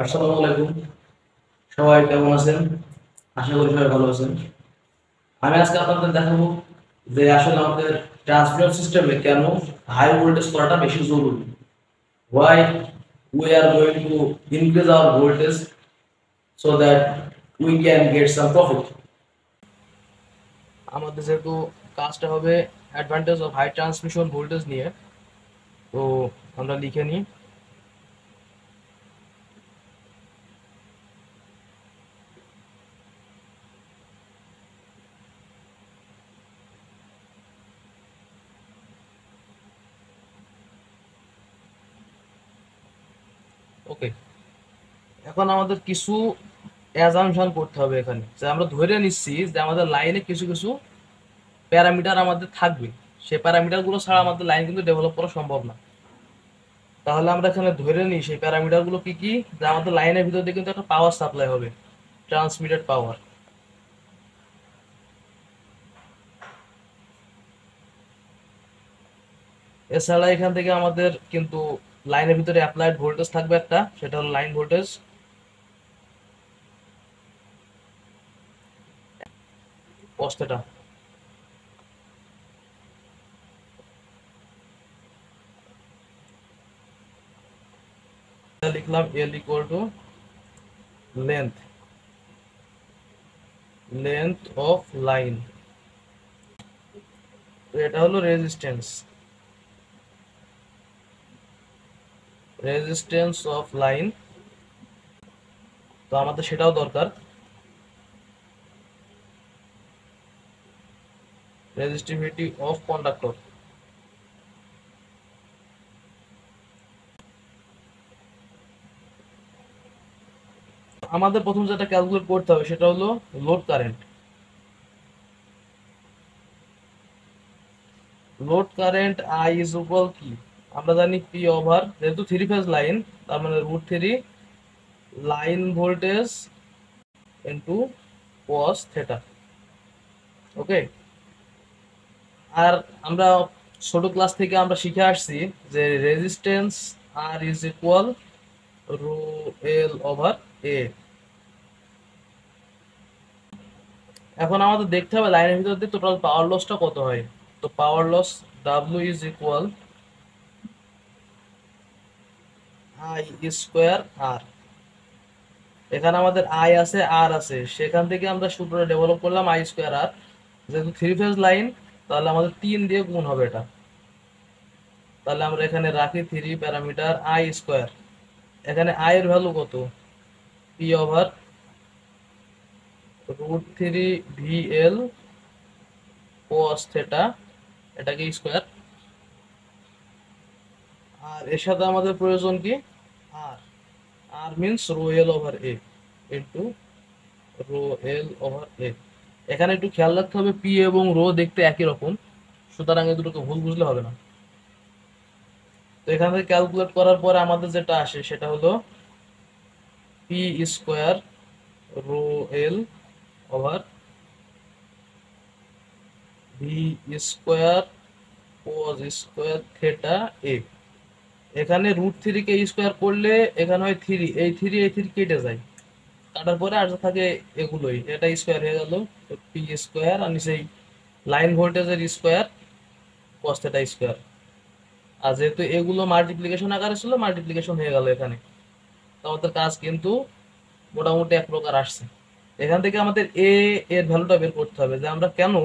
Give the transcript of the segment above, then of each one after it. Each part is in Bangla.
আসসালামু আলাইকুম। সবাই কেমন আছেন? আশা করি সবাই ভালো আছেন। আমি আজকে আপনাদের দেখাবো যে আসলে আমাদের ট্রান্সমিটার সিস্টেমে কেন হাই ভোল্টেজ করাটা বেশি জরুরি। Why we are going to increase our voltage so that we can get some profit. আমাদের যেহেতু কাজটা হবে advantage of high transmission voltage নিয়ে, তো আমরা লিখে নিই। ওকে, এখন আমাদের কিছু অ্যাজাম্পশন করতে হবে এখানে, যে আমরা ধরে নিচ্ছি যে আমাদের লাইনে কিছু কিছু প্যারামিটার আমাদের থাকবে। সেই প্যারামিটারগুলো ছাড়া আমাদের লাইন কিন্তু ডেভেলপ করা সম্ভব না। তাহলে আমরা এখানে ধরে নিই সেই প্যারামিটারগুলো কি কি, যে আমাদের লাইনের ভিতর দিয়ে কিন্তু একটা পাওয়ার সাপ্লাই হবে, ট্রান্সমিটেড পাওয়ার। এছাড়া এখান থেকে আমাদের কিন্তু লাইনের ভিতরে অ্যাপ্লাইড ভোল্টেজ থাকবে একটা, সেটা হলো লাইন ভোল্টেজ। কস্টটা লিখলাম L equal to length length of line. তো এটা হলো রেজিস্ট্যান্স রেজিস্ট্যান্স অফ লাইন। তো আমাদের সেটাও দরকার, রেজিস্টিভিটি অফ কন্ডাক্টর। আমাদের প্রথম যেটা ক্যালকুলেট করতে হবে সেটা হলো load current. Load current I is equal কি, আমরা জানি পি ওভার, যেহেতু থ্রি ফেজ লাইন তার মানে root three line voltage into cos theta. Okay, আর আমরা ছোট ক্লাস থেকে আমরা শিখে আসছি যে resistance R is equal rho L over A. এখন আমাদের দেখতে হবে লাইনের ভিতর দিয়ে টোটাল পাওয়ার লসটা কত হয়। তো power loss W is equal I square R. এখানে আমাদের আই আছে আর আছে, সেখান থেকে আমরা সূত্রটা ডেভেলপ করলাম আই স্কোয়ার আর। যেহেতু থ্রি ফেজ লাইন, তাহলে আমাদের 3 দিয়ে গুণ হবে এটা। তাহলে আমরা এখানে রাখি 3 প্যারামিটার আই স্কোয়ার। এখানে আই এর ভ্যালু কত, P over root three V L cos theta, এটাকে স্কোয়ার। আর এর সাথে আমাদের প্রয়োজন কি, R. R means rho L over A into rho L over A. এখানে একটু খেয়াল রাখতে হবে, পি এবং রো দেখতে একই রকম, সুতরাং এই দুটোকে ভুল বুঝলে হবে না। তো এখান থেকে ক্যালকুলেট করার পরে আমাদের যেটা আসে সেটা হলো P square rho L over V square cos square theta A. এখানে রুট থ্রি কে স্কোয়ার করলে এখানে হয় থ্রি, এই থ্রি কেটে যায়, কাটার পরে আর যা থাকে এগুলোই, এটা স্কোয়ার হয়ে গেল পি স্কোয়ার, আর নিচেই লাইন ভোল্টেজের স্কোয়ার কস থেটা স্কোয়ার। আর যেহেতু এগুলো মাল্টিপ্লিকেশন আকারে ছিল, মাল্টিপ্লিকেশন হয়ে গেল এখানে। তো আমাদের কাজ কিন্তু মোটামুটি এক প্রকার আসছে। এখান থেকে আমাদের এ এর ভ্যালুটা বের করতে হবে, যে আমরা কেন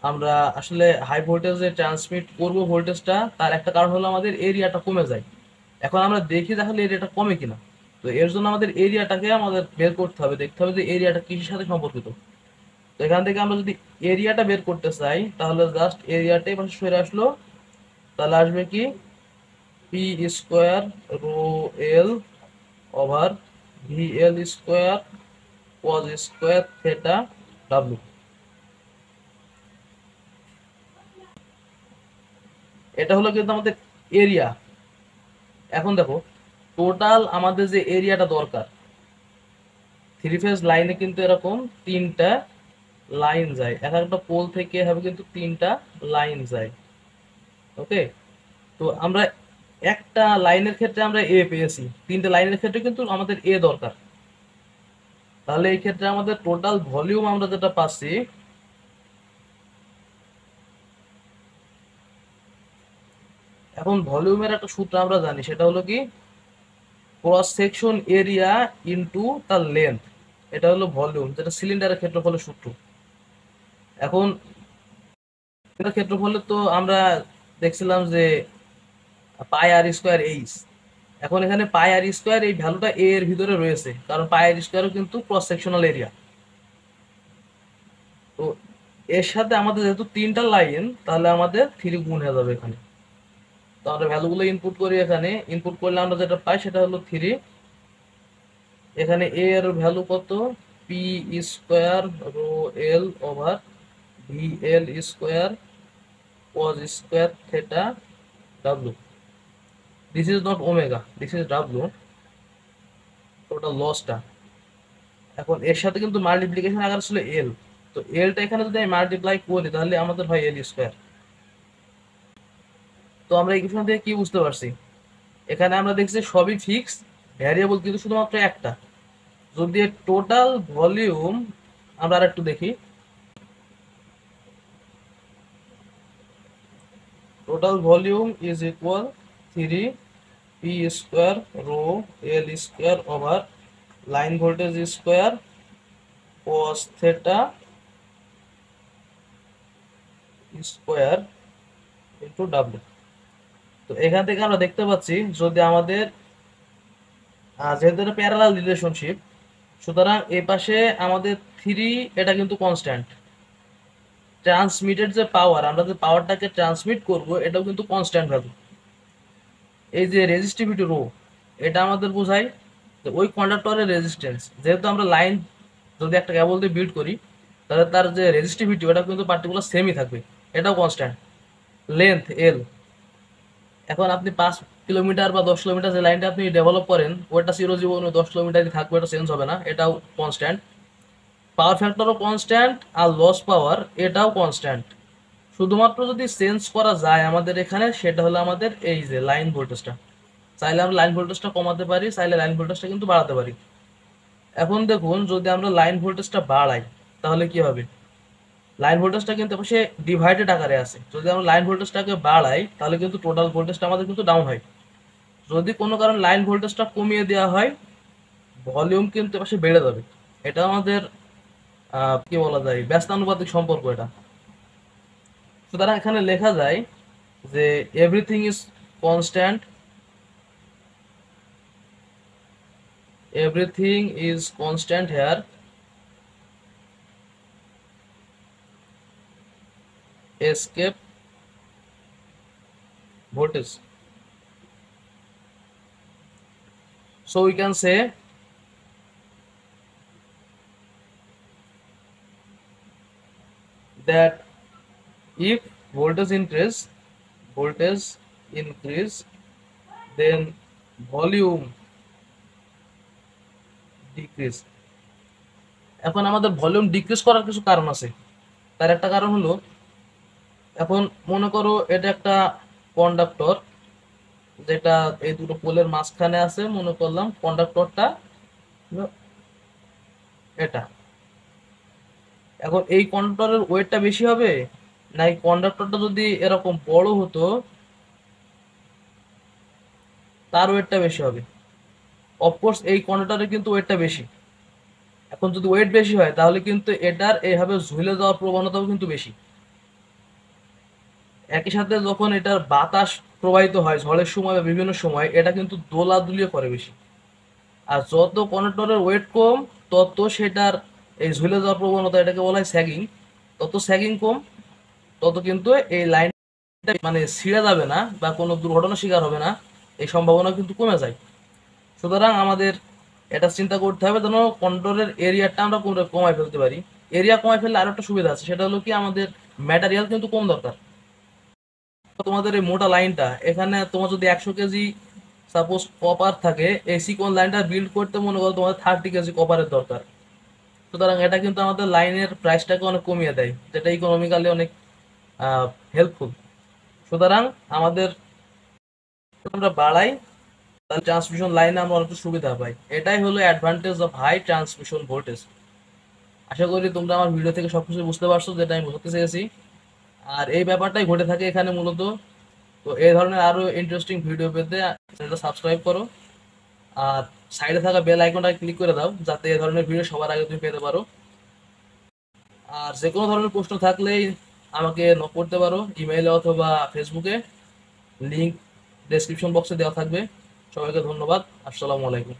আমরা আসলে হাই ভোল্টেজে ট্রান্সমিট করব ভোল্টেজটা, তার একটা কারণ হলো আমাদের এরিয়াটা কমে যায়। এখন আমরা দেখি তাহলে এরিয়াটা কমে কিনা। তো এর জন্য আমাদের এরিয়াটাকে আমাদের বের করতে হবে, দেখতে হবে যে এরিয়াটা কিসের সাথে সম্পর্কিত। তো এখান থেকে আমরা যদি এরিয়াটা বের করতে চাই, তাহলে জাস্ট এরিয়াটাই পাশে সরে আসলো। তাহলে আসবে কি, P square rho L over V L square cos square theta W. এটা হলো কিন্তু আমাদের এরিয়া। এখন দেখো, টোটাল আমাদের যে এরিয়াটা দরকার, থ্রি ফেজ লাইনে কিন্তু এরকম তিনটা লাইন যায়, এক একটা পোল থেকে হবে কিন্তু তিনটা লাইন যায়। ওকে, তো আমরা একটা লাইনের ক্ষেত্রে আমরা এ পেয়েছি, 3টে লাইনের ক্ষেত্রে কিন্তু আমাদের এ দরকার। তাহলে এই ক্ষেত্রে আমাদের টোটাল ভলিউম আমরা যেটা পাচ্ছি, এখন ভলিউমের একটা সূত্র আমরা জানি, সেটা হলো কি ক্রস সেকশন এরিয়া ইনটু তার লেন্থ। এটা হলো ভলিউম, যেটা সিলিন্ডারের ক্ষেত্রফলের সূত্র। এখন ক্ষেত্রফলে তো আমরা দেখছিলাম যে পাই আর স্কোয়ার এইচ। এখন এখানে পাই আর স্কোয়ার এই ভ্যালুটা এ এর ভিতরে রয়েছে, কারণ পাই আর স্কোয়ারও কিন্তু ক্রস সেকশনাল এরিয়া। তো এর সাথে আমাদের যেহেতু 3টা লাইন, তাহলে আমাদের 3 গুণ হয়ে যাবে এখানে। তো আমরা ভ্যালুগুলো ইনপুট করি, এখানে ইনপুট করলে আমরা যেটা পাই সেটা হলো 3। এখানে এ এর ভ্যালু কত, P square rho L over V L square cos square theta W. This is not omega, this is W, total লসটা। এখন এর সাথে কিন্তু মাল্টিপ্লিকেশন আকার ছিল এল, তো এলটা এখানে যদি আমি মাল্টিপ্লাই করি তাহলে আমাদের হয় এল স্কোয়ার। তো আমরা এখান থেকে কি বুঝতে পারছি, এখানে আমরা দেখছি সবই ফিক্স, ভ্যারিয়েবল কিন্তু শুধুমাত্র একটা। যদি টোটাল ভলিউম আমরা আর একটু দেখি, total volume is equal 3 P square rho L square over line voltage square cos theta square into W. তো এখান থেকে আমরা দেখতে পাচ্ছি, যদি আমাদের যেহেতু এটা প্যারালাল রিলেশনশিপ, সুতরাং এ পাশে আমাদের 3 এটা কিন্তু কনস্ট্যান্ট। ট্রান্সমিটেড যে পাওয়ার, আমরা যে পাওয়ারটাকে ট্রান্সমিট করব, এটাও কিন্তু কনস্ট্যান্ট ভ্যালু। এই যে রেজিস্টিভিটি রো, এটা আমাদের বোঝায় যে ওই কন্ডাক্টরের রেজিস্ট্যান্স। যেহেতু আমরা লাইন যদি একটা কেবল দিয়ে বিল্ড করি, তাহলে তার যে রেজিস্টিভিটি ওটা কিন্তু পার্টিকুলার সেমই থাকবে, এটাও কনস্ট্যান্ট। লেন্থ এল, এখন আপনি 5 কিলোমিটার বা 10 কিলোমিটার যে লাইনটা আপনি ডেভেলপ করেন, ওটা চিরজীবন 10 কিলোমিটারই থাকবে, এটা চেঞ্জ হবে না, এটাও কনস্ট্যান্ট। পাওয়ার ফ্যাক্টরও কনস্ট্যান্ট, আর লস পাওয়ার এটাও কনস্ট্যান্ট। শুধুমাত্র যদি চেঞ্জ করা যায় আমাদের এখানে, সেটা হলো আমাদের এই যে লাইন ভোল্টেজটা। চাইলে আমরা লাইন ভোল্টেজটা কমাতে পারি, চাইলে লাইন ভোল্টেজটা কিন্তু বাড়াতে পারি। এখন দেখুন, যদি আমরা লাইন ভোল্টেজটা বাড়াই তাহলে কি হবে, লাইন ভোল্টেজটা কিন্তু পাশে ডিভাইডেড আকারে আছে। যদি আমরা লাইন ভোল্টেজটাকে বাড়াই তাহলে কিন্তু টোটাল ভোল্টেজটা আমাদের কিন্তু ডাউন হয়। যদি কোনো কারণে লাইন ভোল্টেজটা কমিয়ে দেওয়া হয়, ভলিউম কিন্তু পাশে বেড়ে যাবে। এটা আমাদের কি বলা যায়, ব্যস্তানুপাতিক সম্পর্ক এটা। সুতরাং এখানে লেখা যায় যে everything is constant, everything is constant here escape voltage. So we can say that if voltage increase, then volume decrease. এখন আমাদের ভলিউম ডিক্রিজ করার কিছু কারণ আছে। তার একটা কারণ হলো, এখন মনে করো এটা একটা কন্ডাক্টর, যেটা এই দুটো পোলের মাঝখানে আছে। মনে করলাম কন্ডাক্টরটা এটা। এখন এই কন্ডাক্টরের ওয়েটটা বেশি হবে, না এই কন্ডাক্টরটা যদি এরকম বড় হতো তার ওয়েটটা বেশি হবে? অফকোর্স এই কন্ডাক্টরের কিন্তু ওয়েটটা বেশি। এখন যদি ওয়েট বেশি হয় তাহলে কিন্তু এটার এইভাবে ঝুলে যাওয়ার প্রবণতাও কিন্তু বেশি। একই সাথে যখন এটার বাতাস প্রবাহিত হয় ঝড়ের সময় বা বিভিন্ন সময়, এটা কিন্তু দোলাদুলিও করে বেশি। আর যত কন্ডাক্টরের ওয়েট কম, তত সেটার এই ঝুলে যাওয়ার প্রবণতা, এটাকে বলা হয় স্যাগিং, তত স্যাগিং কম, তত কিন্তু এই লাইন মানে ছিঁড়ে যাবে না বা কোনো দুর্ঘটনার শিকার হবে না, এই সম্ভাবনা কিন্তু কমে যায়। সুতরাং আমাদের এটা চিন্তা করতে হবে যেন কন্ট্রোলের এরিয়াটা আমরা কমায় ফেলতে পারি। এরিয়া কমায় ফেললে আরো একটা সুবিধা আছে, সেটা হলো কি আমাদের ম্যাটেরিয়াল কিন্তু কম দরকার। তোমাদের এই মোটা লাইনটা, এখানে তোমার যদি 100 কেজি সাপোজ কপার থাকে, এই সিকোয়েন্স লাইনটা বিল্ড করতে মনে করো তোমাদের 30 কেজি কপারের দরকার। সুতরাং এটা কিন্তু আমাদের লাইনের প্রাইসটাকে অনেক কমিয়ে দেয়, যেটা ইকোনমিক্যালি অনেক হেল্পফুল। সুতরাং আমাদের আমরা বাড়াই, তাহলে ট্রান্সমিশন লাইনে আমরা অনেকটা সুবিধা পাই। এটাই হলো advantage of high transmission voltage. আশা করি তোমরা আমার ভিডিও থেকে সবকিছু বুঝতে পারছো যেটা আমি বলতে চেয়েছি। আর এই ব্যাপারটাই ঘটে থাকে এখানে মূলত। তো এই ধরনের আরো ইন্টারেস্টিং ভিডিও পেতে চ্যানেলটা সাবস্ক্রাইব করো, আর সাইডে থাকা বেল আইকনটা ক্লিক করে দাও যাতে এই ধরনের ভিডিও সবার আগে তুমি পেতে পারো। আর যে কোনো ধরনের প্রশ্ন থাকলেই আমাকে নক করতে পারো ইমেইলে অথবা ফেসবুকে, লিংক ডেসক্রিপশন বক্সে দেওয়া থাকবে। সবাইকে ধন্যবাদ। আসসালামু আলাইকুম।